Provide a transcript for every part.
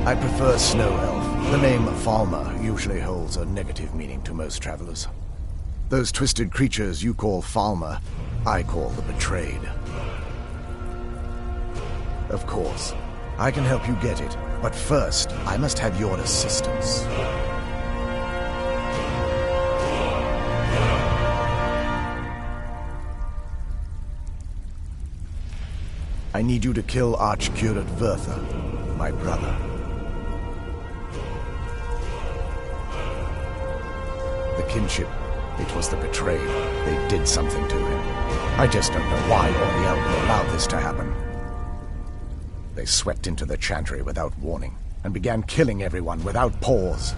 I prefer Snow Elf. The name Falmer usually holds a negative meaning to most travelers. Those twisted creatures you call Falmer, I call the Betrayed. Of course, I can help you get it, but first, I must have your assistance. I need you to kill Archcurate Vertha, my brother. The kinship, it was the Betrayed. They did something to him. I just don't know why Oriel will allow this to happen. They swept into the Chantry without warning, and began killing everyone without pause.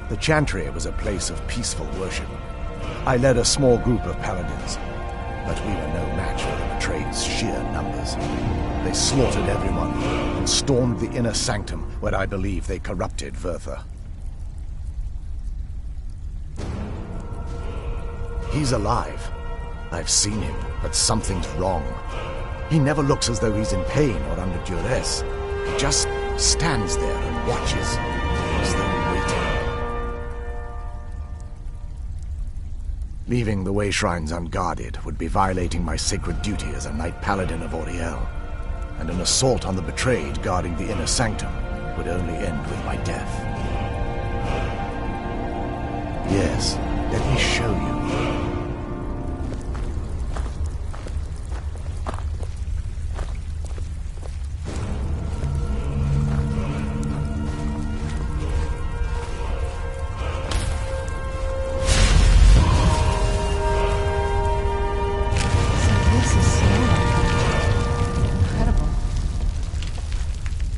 The Chantry was a place of peaceful worship. I led a small group of paladins, but we were no match for the Betrayed's sheer numbers. They slaughtered everyone, and stormed the inner sanctum, where I believe they corrupted Vertha. He's alive. I've seen him, but something's wrong. He never looks as though he's in pain or under duress. He just stands there and watches, as though waiting. Leaving the Way Shrines unguarded would be violating my sacred duty as a Knight Paladin of Oriel, and an assault on the Betrayed guarding the inner sanctum would only end with my death. Yes, let me show you.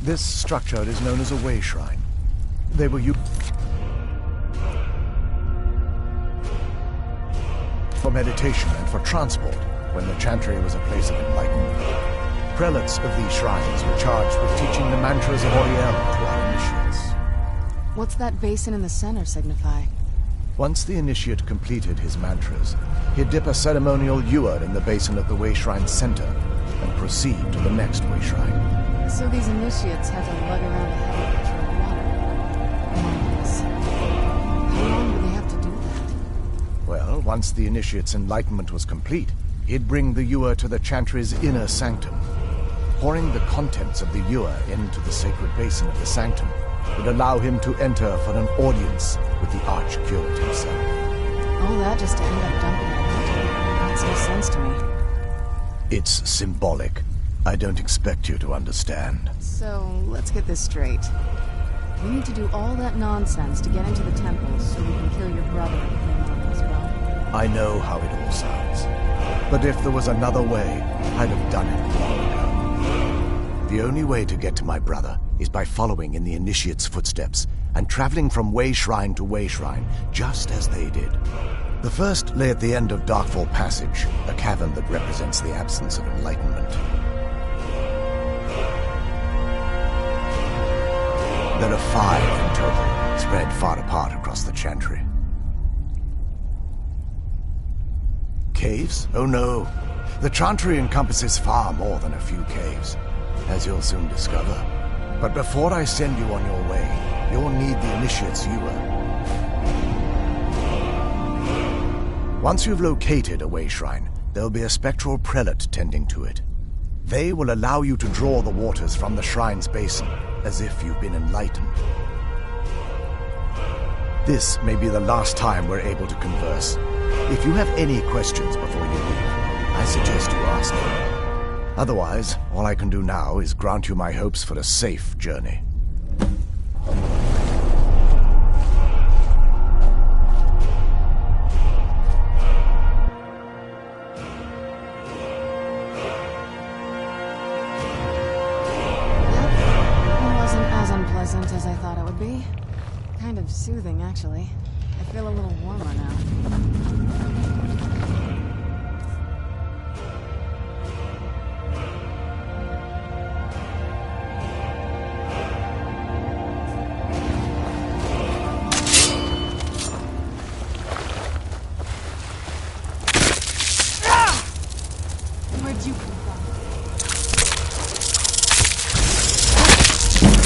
This structure is known as a Way Shrine. They were used for meditation and for transport when the Chantry was a place of enlightenment. Prelates of these shrines were charged with teaching the mantras of Oriel to our initiates. What's that basin in the center signify? Once the initiate completed his mantras, he'd dip a ceremonial ewer in the basin of the Way Shrine's center and proceed to the next Way Shrine. So these initiates had to lug around a heavy pitcher of water. Marvelous. How long would they have to do that? Well, once the initiate's enlightenment was complete, he'd bring the ewer to the Chantry's inner sanctum. Pouring the contents of the ewer into the sacred basin of the sanctum would allow him to enter for an audience with the Archcurate himself. All that just to end up dumping it out? Makes no sense to me. It's symbolic. I don't expect you to understand. So, let's get this straight. We need to do all that nonsense to get into the temple so we can kill your brother and clean up as well. I know how it all sounds. But if there was another way, I'd have done it long ago. The only way to get to my brother is by following in the initiate's footsteps and traveling from Way Shrine to Way Shrine, just as they did. The first lay at the end of Darkfall Passage, a cavern that represents the absence of enlightenment. There are 5 in total, spread far apart across the Chantry. Caves? Oh no. The Chantry encompasses far more than a few caves, as you'll soon discover. But before I send you on your way, you'll need the Initiate's ewer. Once you've located a Way Shrine, there'll be a spectral prelate tending to it. They will allow you to draw the waters from the shrine's basin, as if you've been enlightened. This may be the last time we're able to converse. If you have any questions before you leave, I suggest you ask them. Otherwise, all I can do now is grant you my hopes for a safe journey. As I thought it would be. Kind of soothing, actually. I feel a little warmer now. Where'd you come from?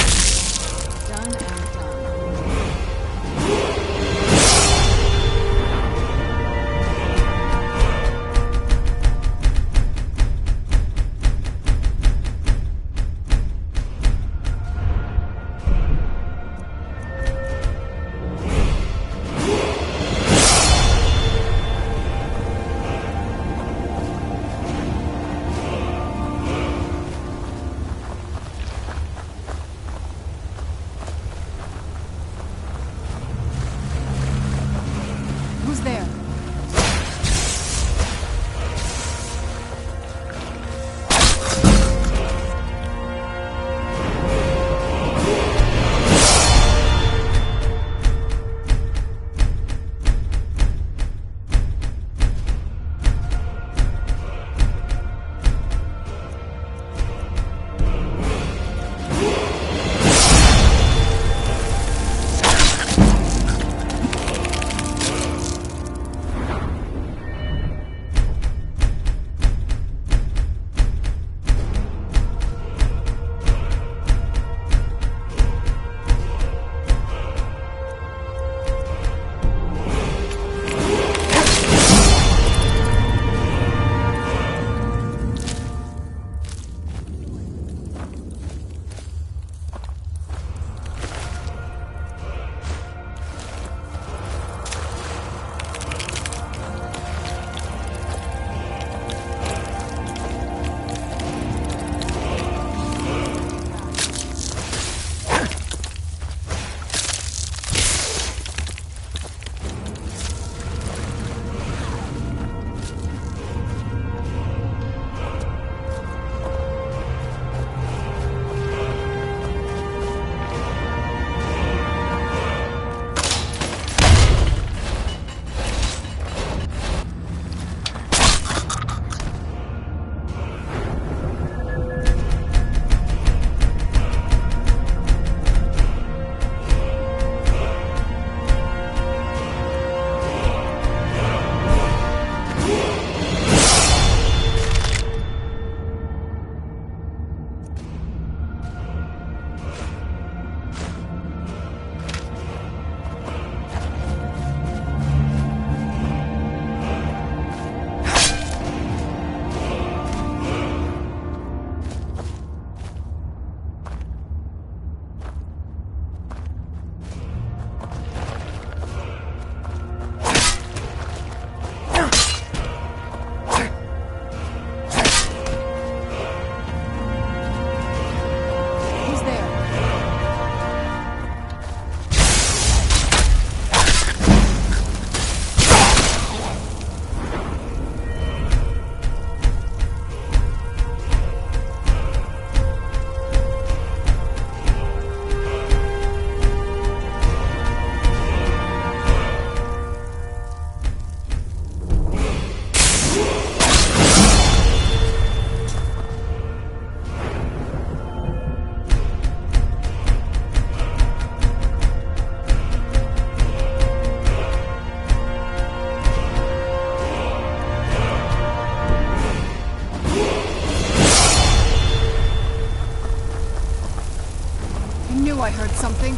I heard something.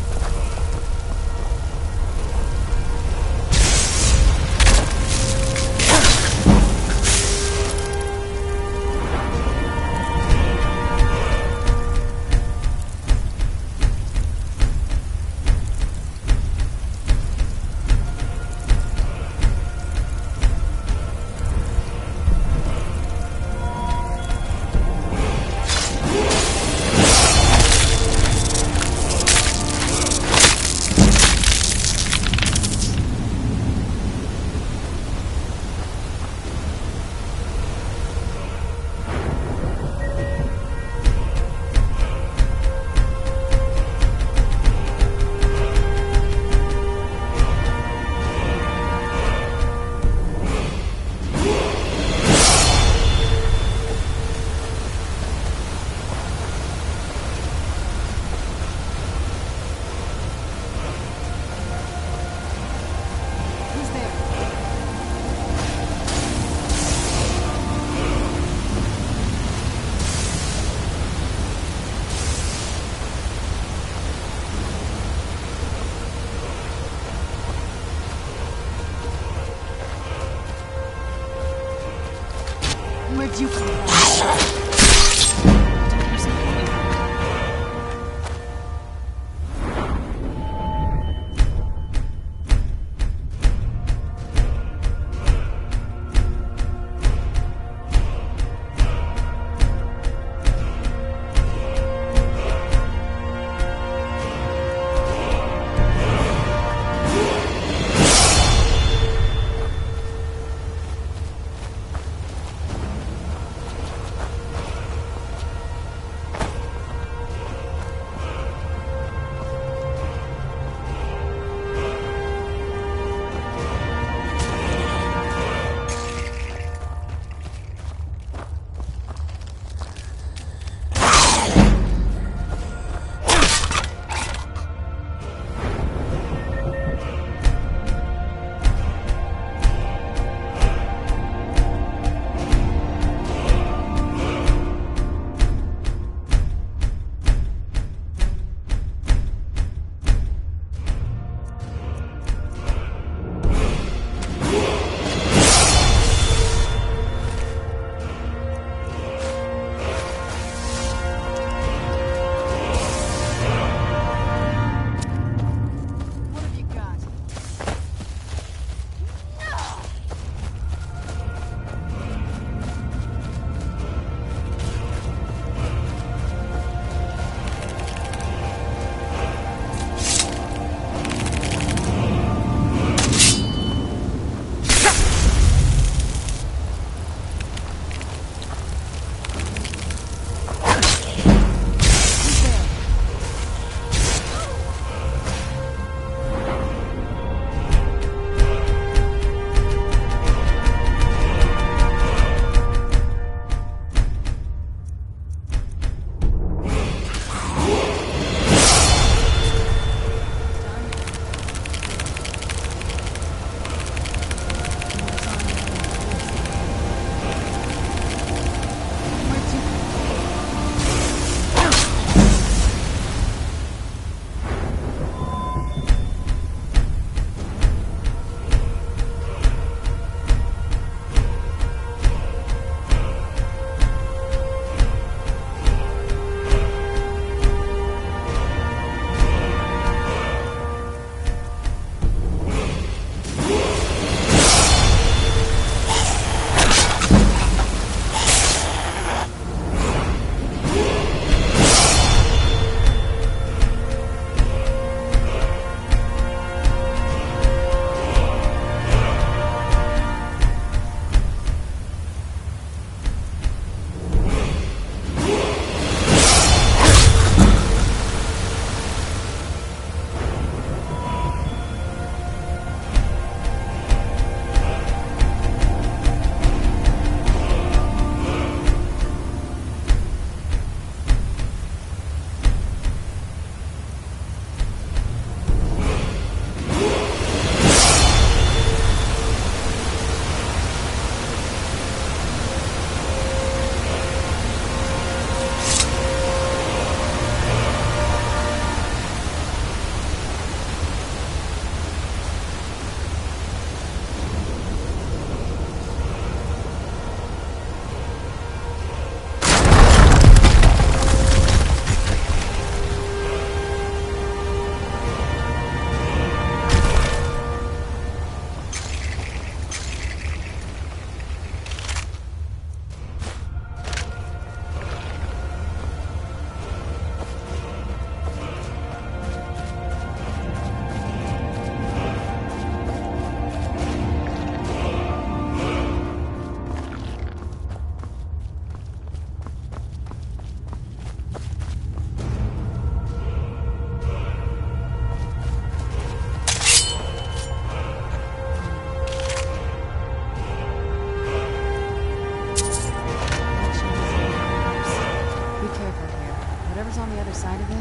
Where'd you come from?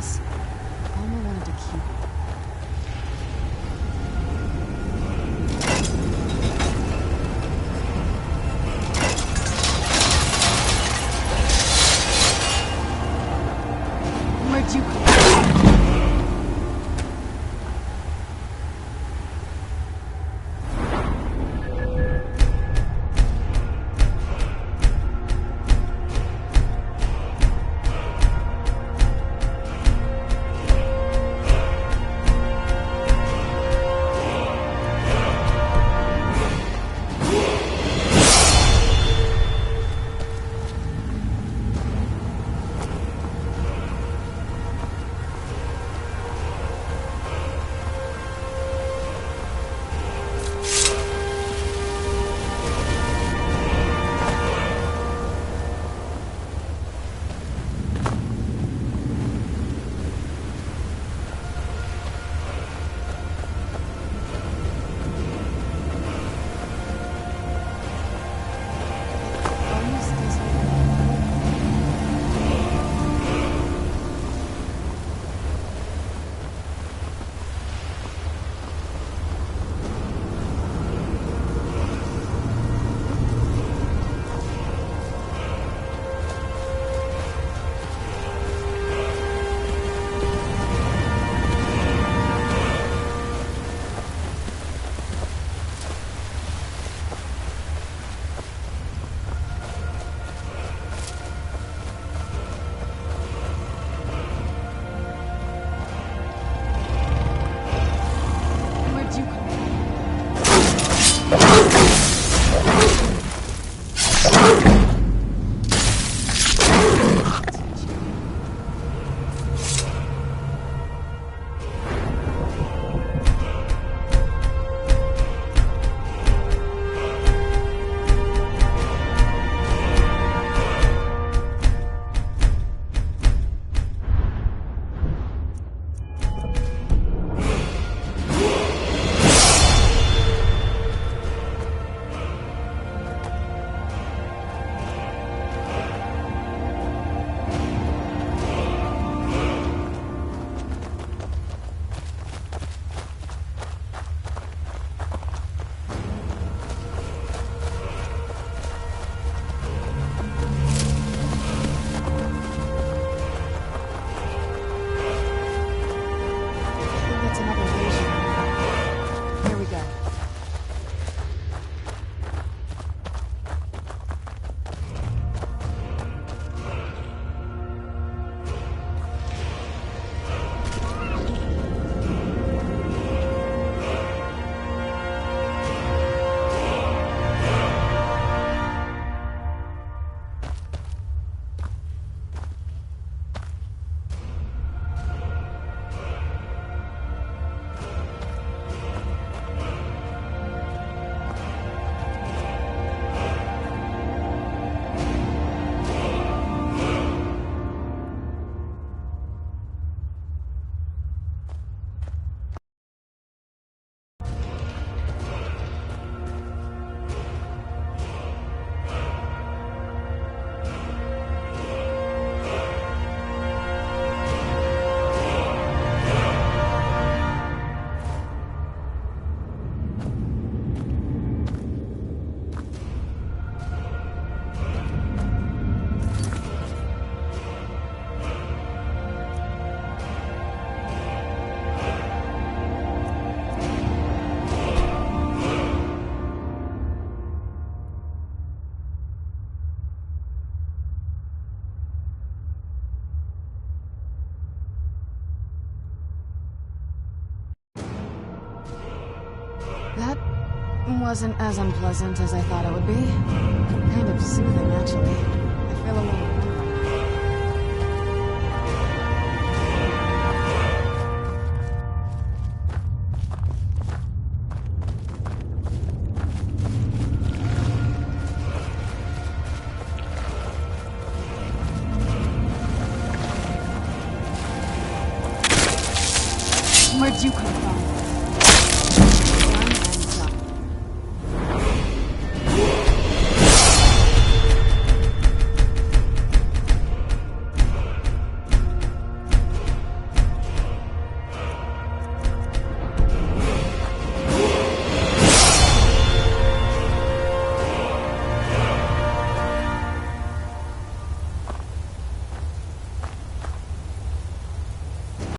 this. Alma wanted to keep it. Where'd you come from? That wasn't as unpleasant as I thought it would be. Kind of soothing, actually. I feel a little warmer. Where'd you come from?